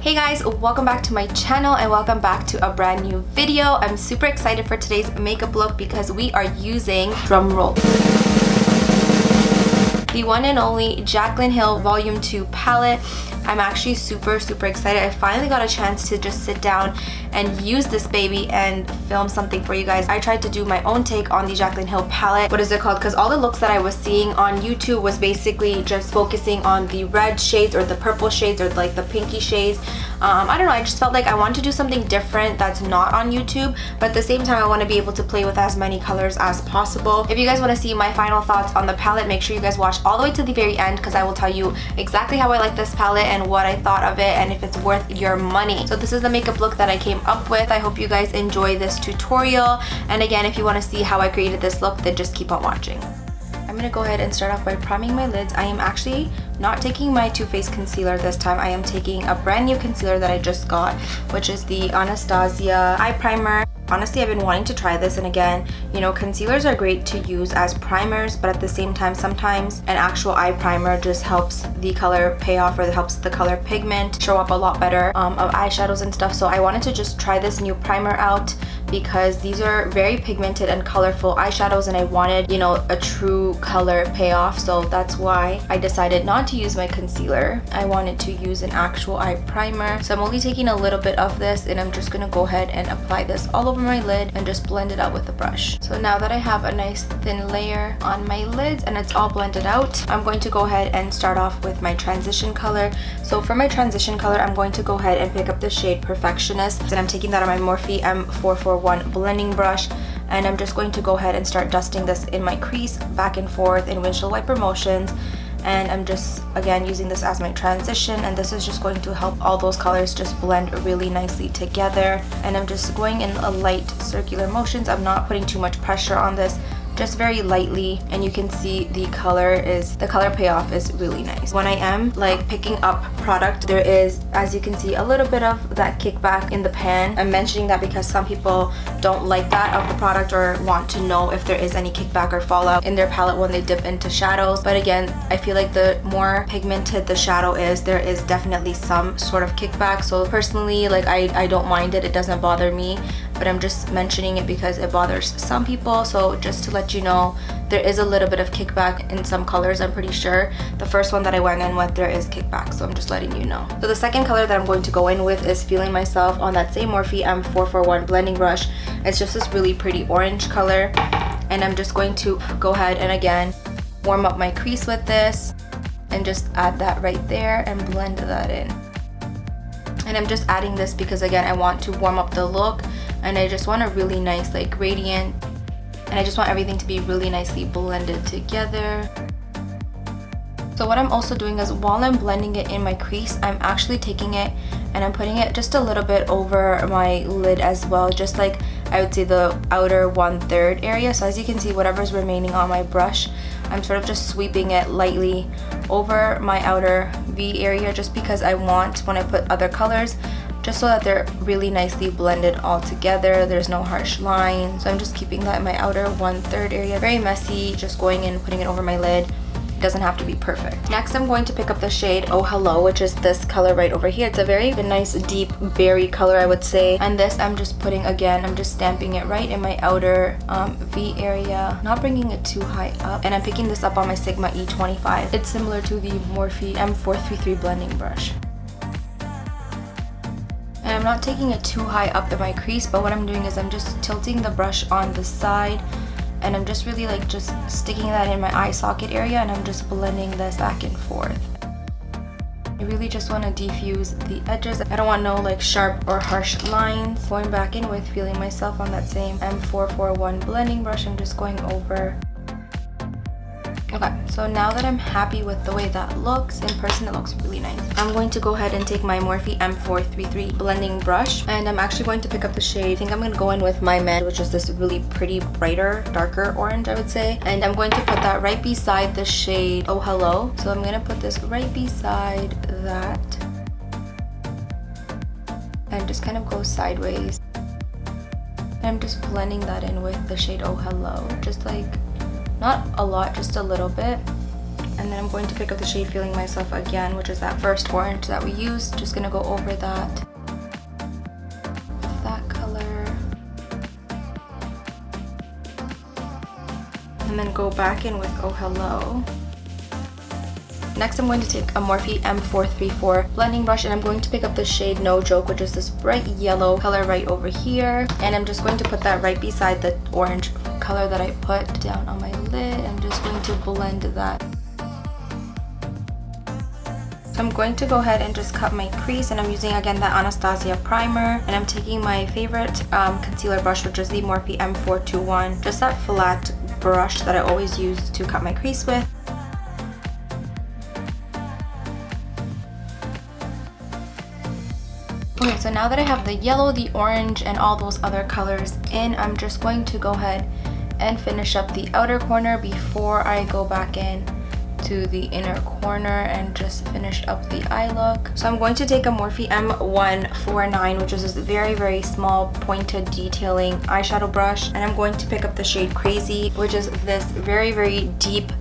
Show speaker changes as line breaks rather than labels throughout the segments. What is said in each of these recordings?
Hey guys, welcome back to my channel and welcome back to a brand new video. I'm super excited for today's makeup look because we are using, drum roll, the one and only Jaclyn Hill Volume 2 palette. I'm actually super excited. I finally got a chance to just sit down and use this baby and film something for you guys. I tried to do my own take on the Jaclyn Hill palette. What is it called? Because all the looks that I was seeing on YouTube was basically just focusing on the red shades or the purple shades or like the pinky shades. I don't know, I just felt like I wanted to do something different that's not on YouTube, but at the same time I want to be able to play with as many colors as possible. If you guys want to see my final thoughts on the palette, make sure you guys watch all the way to the very end because I will tell you exactly how I like this palette and what I thought of it and if it's worth your money. So this is the makeup look that I came up with. I hope you guys enjoy this tutorial, and again, if you want to see how I created this look, then just keep on watching. I'm going to go ahead and start off by priming my lids. I am actually not taking my Too Faced concealer this time. I am taking a brand new concealer that I just got, which is the Anastasia eye primer. Honestly, I've been wanting to try this, and again, you know, concealers are great to use as primers, but at the same time, sometimes an actual eye primer just helps the color pay off, or helps the color pigment show up a lot better of eyeshadows and stuff. So I wanted to just try this new primer out because these are very pigmented and colorful eyeshadows, and I wanted, you know, a true color payoff. So that's why I decided not to use my concealer. I wanted to use an actual eye primer. So I'm only taking a little bit of this, and I'm just gonna go ahead and apply this all over my lid and just blend it out with a brush. So now that I have a nice thin layer on my lids and it's all blended out, I'm going to go ahead and start off with my transition color. So for my transition color, I'm going to go ahead and pick up the shade Perfectionist, and I'm taking that on my Morphe M441 blending brush, and I'm just going to go ahead and start dusting this in my crease back and forth in windshield wiper motions. And I'm just again using this as my transition, and this is just going to help all those colors just blend really nicely together. And I'm just going in a light circular motions. I'm not putting too much pressure on this, just very lightly, and you can see the color payoff is really nice. When I am like picking up product, there is, as you can see, a little bit of that kickback in the pan. I'm mentioning that because some people don't like that of the product or want to know if there is any kickback or fallout in their palette when they dip into shadows. But again, I feel like the more pigmented the shadow is, there is definitely some sort of kickback. So personally, like I don't mind it, it doesn't bother me, but I'm just mentioning it because it bothers some people. So just to let you know, there is a little bit of kickback in some colors. I'm pretty sure the first one that I went in with, there is kickback, so I'm just letting you know. So the second color that I'm going to go in with is Feeling Myself on that same Morphe M441 blending brush. It's just this really pretty orange color, and I'm just going to go ahead and again warm up my crease with this and just add that right there and blend that in. And I'm just adding this because again, I want to warm up the look, and I just want a really nice like gradient, and I just want everything to be really nicely blended together. So what I'm also doing is while I'm blending it in my crease, I'm actually taking it and I'm putting it just a little bit over my lid as well, just like I would say the outer 1/3 area. So as you can see, whatever's remaining on my brush, I'm sort of just sweeping it lightly over my outer V area, just because I want, when I put other colors, just so that they're really nicely blended all together. There's no harsh lines. So I'm just keeping that in my outer 1/3 area. Very messy, just going in, putting it over my lid. It doesn't have to be perfect. Next, I'm going to pick up the shade Oh Hello, which is this color right over here. It's a very nice deep berry color, I would say. And this I'm just putting, again, I'm just stamping it right in my outer V area, not bringing it too high up. And I'm picking this up on my Sigma E25. It's similar to the Morphe M433 blending brush. And I'm not taking it too high up in my crease, but what I'm doing is I'm just tilting the brush on the side, and I'm just really like just sticking that in my eye socket area, and I'm just blending this back and forth. I really just want to diffuse the edges. I don't want no like sharp or harsh lines. Going back in with Feeling Myself on that same M441 blending brush, I'm just going over. Okay, so now that I'm happy with the way that looks, in person it looks really nice. I'm going to go ahead and take my Morphe M433 blending brush, and I'm actually going to pick up the shade. I think I'm going to go in with my Med, which is this really pretty brighter, darker orange, I would say. And I'm going to put that right beside the shade Oh Hello. So I'm going to put this right beside that and just kind of go sideways. And I'm just blending that in with the shade Oh Hello, just like not a lot, just a little bit. And And then I'm going to pick up the shade Feeling Myself again, which is that first orange that we used. Just gonna go over that with that color. And then go back in with Oh Hello. Next, I'm going to take a Morphe M434 blending brush, and I'm going to pick up the shade No Joke, which is this bright yellow color right over here. And I'm just going to put that right beside the orange color that I put down on my lid. I'm just going to blend that. So I'm going to go ahead and just cut my crease, and I'm using again that Anastasia primer, and I'm taking my favorite concealer brush, which is the Morphe M421, just that flat brush that I always use to cut my crease with. Okay, so now that I have the yellow, the orange, and all those other colors in, I'm just going to go ahead and finish up the outer corner before I go back in to the inner corner and just finish up the eye look. So I'm going to take a Morphe M149, which is this very, very small pointed detailing eyeshadow brush, and I'm going to pick up the shade Crazy, which is this very, very deep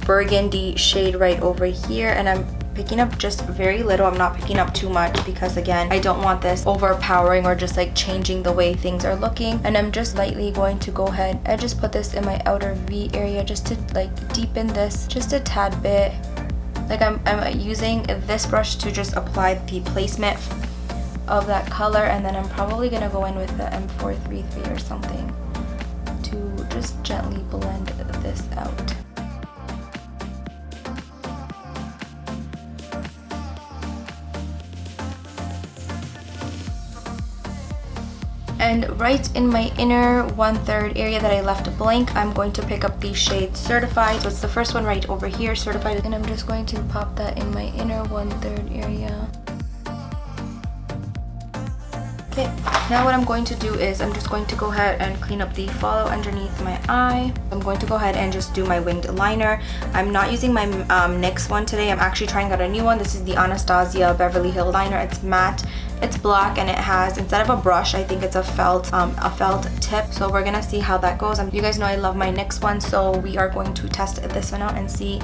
burgundy shade right over here, and I'm picking up just very little. I'm not picking up too much because again, I don't want this overpowering or just like changing the way things are looking. And I'm just lightly going to go ahead and just put this in my outer V area just to like deepen this just a tad bit. Like I'm using this brush to just apply the placement of that color, and then I'm probably gonna go in with the M433 or something to just gently blend this out. And right in my inner 1/3 area that I left blank, I'm going to pick up the shade Certified. So it's the first one right over here, Certified. And I'm just going to pop that in my inner 1/3 area. Okay, now what I'm going to do is I'm just going to go ahead and clean up the follow underneath my eye. I'm going to go ahead and just do my winged liner. I'm not using my NYX one today. I'm actually trying out a new one. This is the Anastasia Beverly Hills liner. It's matte. It's black, and it has, instead of a brush, I think it's a felt tip. So we're gonna see how that goes. You guys know I love my NYX one, so we are going to test this one out and see.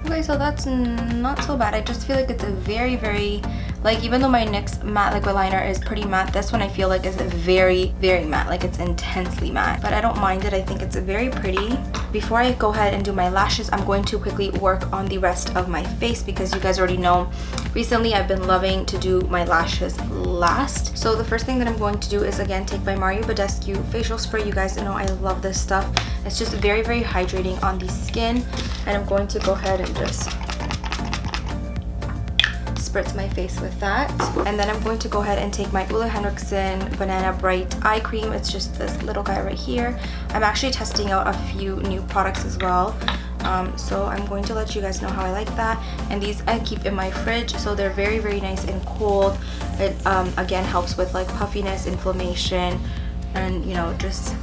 Okay, so that's not so bad. I just feel like it's a very, very, like, even though my NYX matte liquid liner is pretty matte, this one I feel like is very, very matte. Like, it's intensely matte, but I don't mind it. I think it's very pretty. Before I go ahead and do my lashes, I'm going to quickly work on the rest of my face because you guys already know recently I've been loving to do my lashes last. So the first thing that I'm going to do is again take my Mario Badescu facial spray. You guys know I love this stuff. It's just very, very hydrating on the skin, and I'm going to go ahead and just spritz my face with that. And then I'm going to go ahead and take my OLEHENRIKSEN Banana Bright Eye Cream. It's just this little guy right here. I'm actually testing out a few new products as well. So I'm going to let you guys know how I like that. And these I keep in my fridge, so they're very, very nice and cold. It again helps with like puffiness, inflammation, and you know, just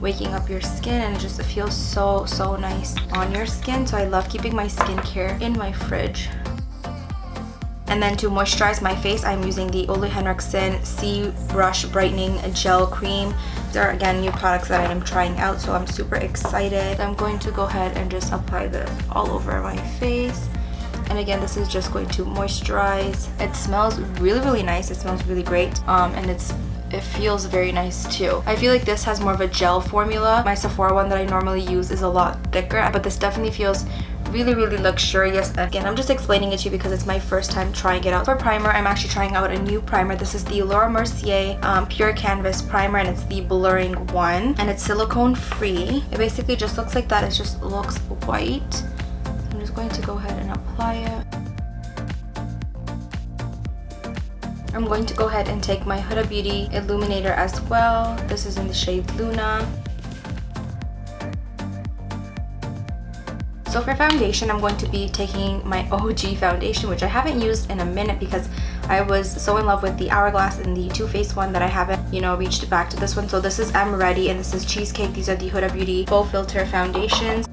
waking up your skin, and it just feels so nice on your skin. So I love keeping my skincare in my fridge. And then to moisturize my face, I'm using the OLEHENRIKSEN C Brush Brightening Gel Cream. These are again new products that I am trying out, so I'm super excited. I'm going to go ahead and just apply this all over my face. And again, this is just going to moisturize. It smells really, really nice. It smells really great, and it feels very nice too. I feel like this has more of a gel formula. My Sephora one that I normally use is a lot thicker, but this definitely feels really, really luxurious. Again, I'm just explaining it to you because it's my first time trying it out. For primer, I'm actually trying out a new primer. This is the Laura Mercier Pure Canvas Primer, and it's the blurring one, and it's silicone free. It basically just looks like that. It just looks white. I'm just going to go ahead and apply it. I'm going to go ahead and take my Huda Beauty Illuminator as well. This is in the shade Luna. So for foundation, I'm going to be taking my OG foundation, which I haven't used in a minute because I was so in love with the Hourglass and the Too Faced one that I haven't, you know, reached back to this one. So this is AMARETTI and this is Cheesecake. These are the Huda Beauty Full Filter Foundations.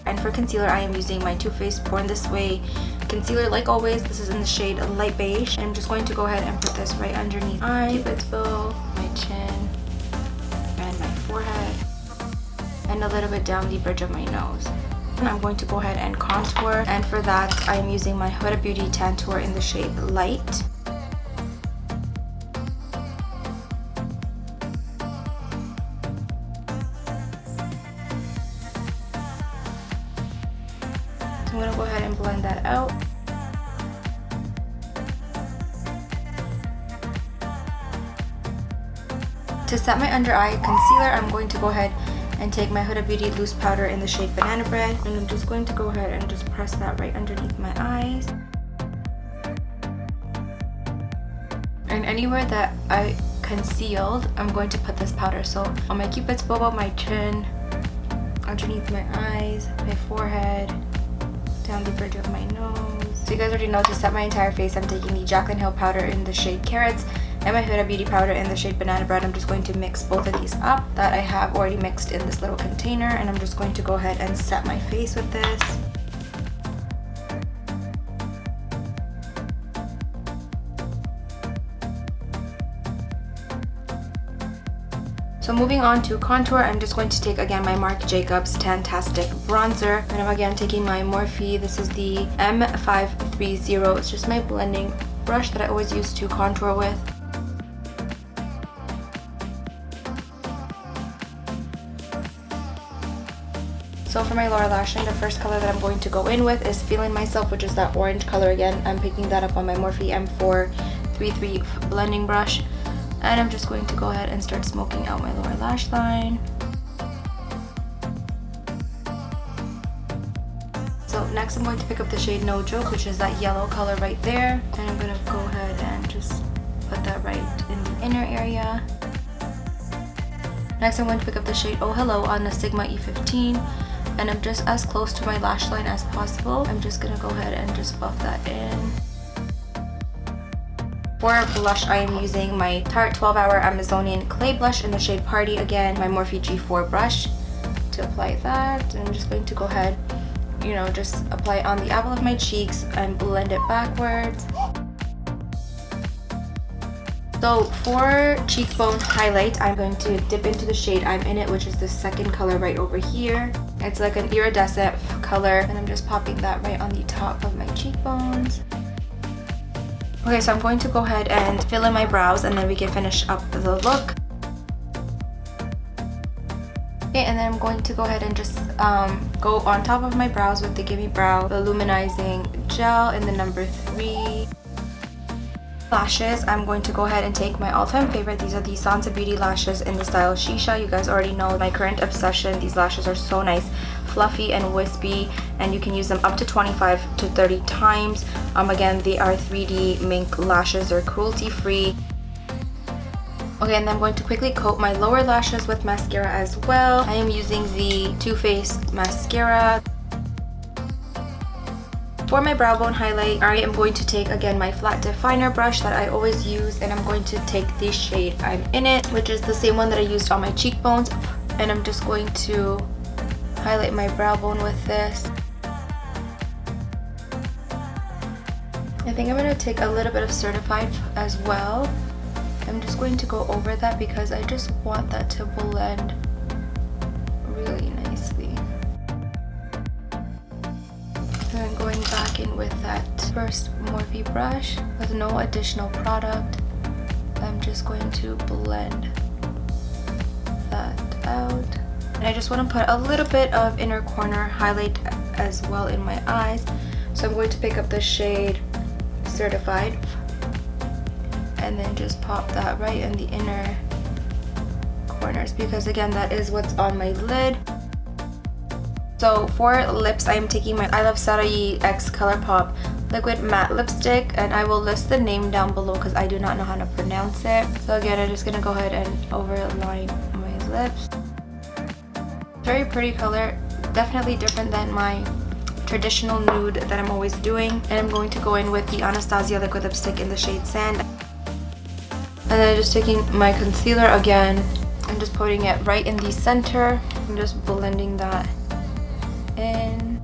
And for concealer, I am using my Too Faced Born This Way concealer. Like always, this is in the shade Light Beige. And I'm just going to go ahead and put this right underneath my Cupid's bow, my chin, and my forehead. And and a little bit down the bridge of my nose. And I'm going to go ahead and contour, and for that I'm using my Huda Beauty Tantour in the shade Light. So I'm going to go ahead and blend that out. To set my under eye concealer, I'm going to go ahead and take my Huda Beauty loose powder in the shade Banana Bread, and I'm just going to go ahead and just press that right underneath my eyes. And anywhere that I concealed, I'm going to put this powder. So on my cupid's bow, my chin, underneath my eyes, my forehead, down the bridge of my nose. So you guys already know, to set my entire face, I'm taking the Jaclyn Hill powder in the shade Carrots and my Huda Beauty powder in the shade Banana Bread. I'm just going to mix both of these up that I have already mixed in this little container, and I'm just going to go ahead and set my face with this. So moving on to contour, I'm just going to take again my Marc Jacobs TAN-TASTIC bronzer, and I'm again taking my Morphe. This is the M530. It's just my blending brush that I always use to contour with. So for my lower lash line, the first color that I'm going to go in with is Feeling Myself, which is that orange color again. I'm picking that up on my Morphe M433 blending brush. And I'm just going to go ahead and start smoking out my lower lash line. So next I'm going to pick up the shade No Joke, which is that yellow color right there. And I'm going to go ahead and just put that right in the inner area. Next I'm going to pick up the shade Oh Hello on the Sigma E15. And I'm just as close to my lash line as possible. I'm just going to go ahead and just buff that in. For blush, I am using my Tarte 12-Hour Amazonian Clay Blush in the shade Party. Again, my Morphe G4 brush to apply that. And I'm just going to go ahead, you know, just apply it on the apple of my cheeks and blend it backwards. So for cheekbone highlight, I'm going to dip into the shade I'm in it, which is the second color right over here. It's like an iridescent color, and I'm just popping that right on the top of my cheekbones. Okay, so I'm going to go ahead and fill in my brows, and then we can finish up the look. Okay, and then I'm going to go ahead and just go on top of my brows with the Gimme Brow Volumizing Gel in the number 3. Lashes, I'm going to go ahead and take my all-time favorite. These are the Sansa Beauty lashes in the style Shisha. You guys already know my current obsession. These lashes are so nice, fluffy and wispy, and you can use them up to 25 to 30 times. Again, they are 3D mink lashes. They're cruelty-free. Okay, and then I'm going to quickly coat my lower lashes with mascara as well. I am using the Too Faced mascara. For my brow bone highlight, I am going to take again my flat definer brush that I always use, and I'm going to take the shade I'm in it, which is the same one that I used on my cheekbones, and I'm just going to highlight my brow bone with this. I think I'm going to take a little bit of Certified as well. I'm just going to go over that because I just want that to blend really nicely. And I'm going back in with that first Morphe brush with no additional product. I'm just going to blend that out. And I just want to put a little bit of inner corner highlight as well in my eyes. So I'm going to pick up the shade Certified and then just pop that right in the inner corners, because again, that is what's on my lid. So for lips, I am taking my ILUVSARAHI X COLOURPOP liquid matte lipstick, and I will list the name down below because I do not know how to pronounce it. So again, I'm just gonna go ahead and overline my lips. Very pretty color, definitely different than my traditional nude that I'm always doing. And I'm going to go in with the Anastasia liquid lipstick in the shade Sand. And then just taking my concealer again, I'm just putting it right in the center. I'm just blending that in.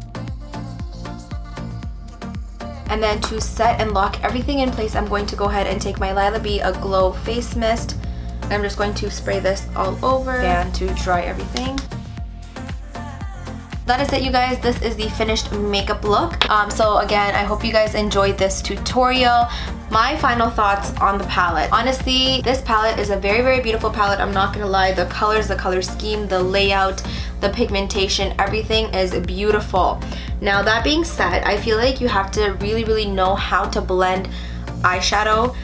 And then to set and lock everything in place, I'm going to go ahead and take my Lila B A Glow Face Mist. I'm just going to spray this all over and to dry everything. that is it, you guys. This is the finished makeup look. So again, I hope you guys enjoyed this tutorial. My final thoughts on the palette. Honestly, this palette is a very, very beautiful palette. I'm not gonna lie. The colors, the color scheme, the layout, the pigmentation, everything is beautiful. Now, that being said, I feel like you have to really, really know how to blend eyeshadow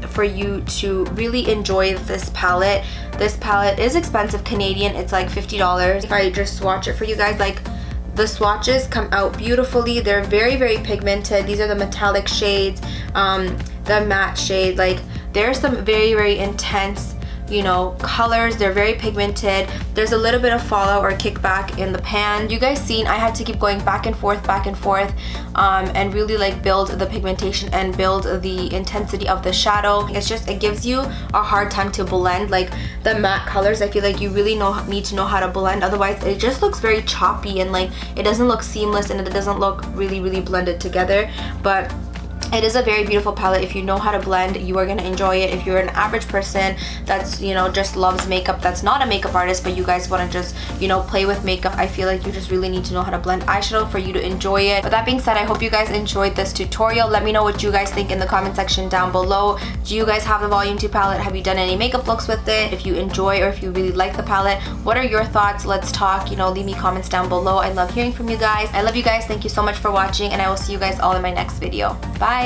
for you to really enjoy this palette. This palette is expensive Canadian. It's like $50. If I just swatch it for you guys, like, the swatches come out beautifully. They're very, very pigmented. These are the metallic shades, the matte shade. Like, there's some very, very intense, you know, colors. They're very pigmented. There's a little bit of fallout or kickback in the pan. You guys seen I had to keep going back and forth and really like build the pigmentation and build the intensity of the shadow. It's just, it gives you a hard time to blend. Like, the matte colors, I feel like you really need to know how to blend, otherwise it just looks very choppy and like it doesn't look seamless and it doesn't look really, really blended together. But it is a very beautiful palette. If you know how to blend, you are gonna enjoy it. If you're an average person that's, you know, just loves makeup, that's not a makeup artist, but you guys wanna just, you know, play with makeup, I feel like you just really need to know how to blend eyeshadow for you to enjoy it. But that being said, I hope you guys enjoyed this tutorial. Let me know what you guys think in the comment section down below. Do you guys have the Volume 2 palette? Have you done any makeup looks with it? If you enjoy or if you really like the palette, what are your thoughts? Let's talk, you know, leave me comments down below. I love hearing from you guys. I love you guys. Thank you so much for watching, and I will see you guys all in my next video. Bye!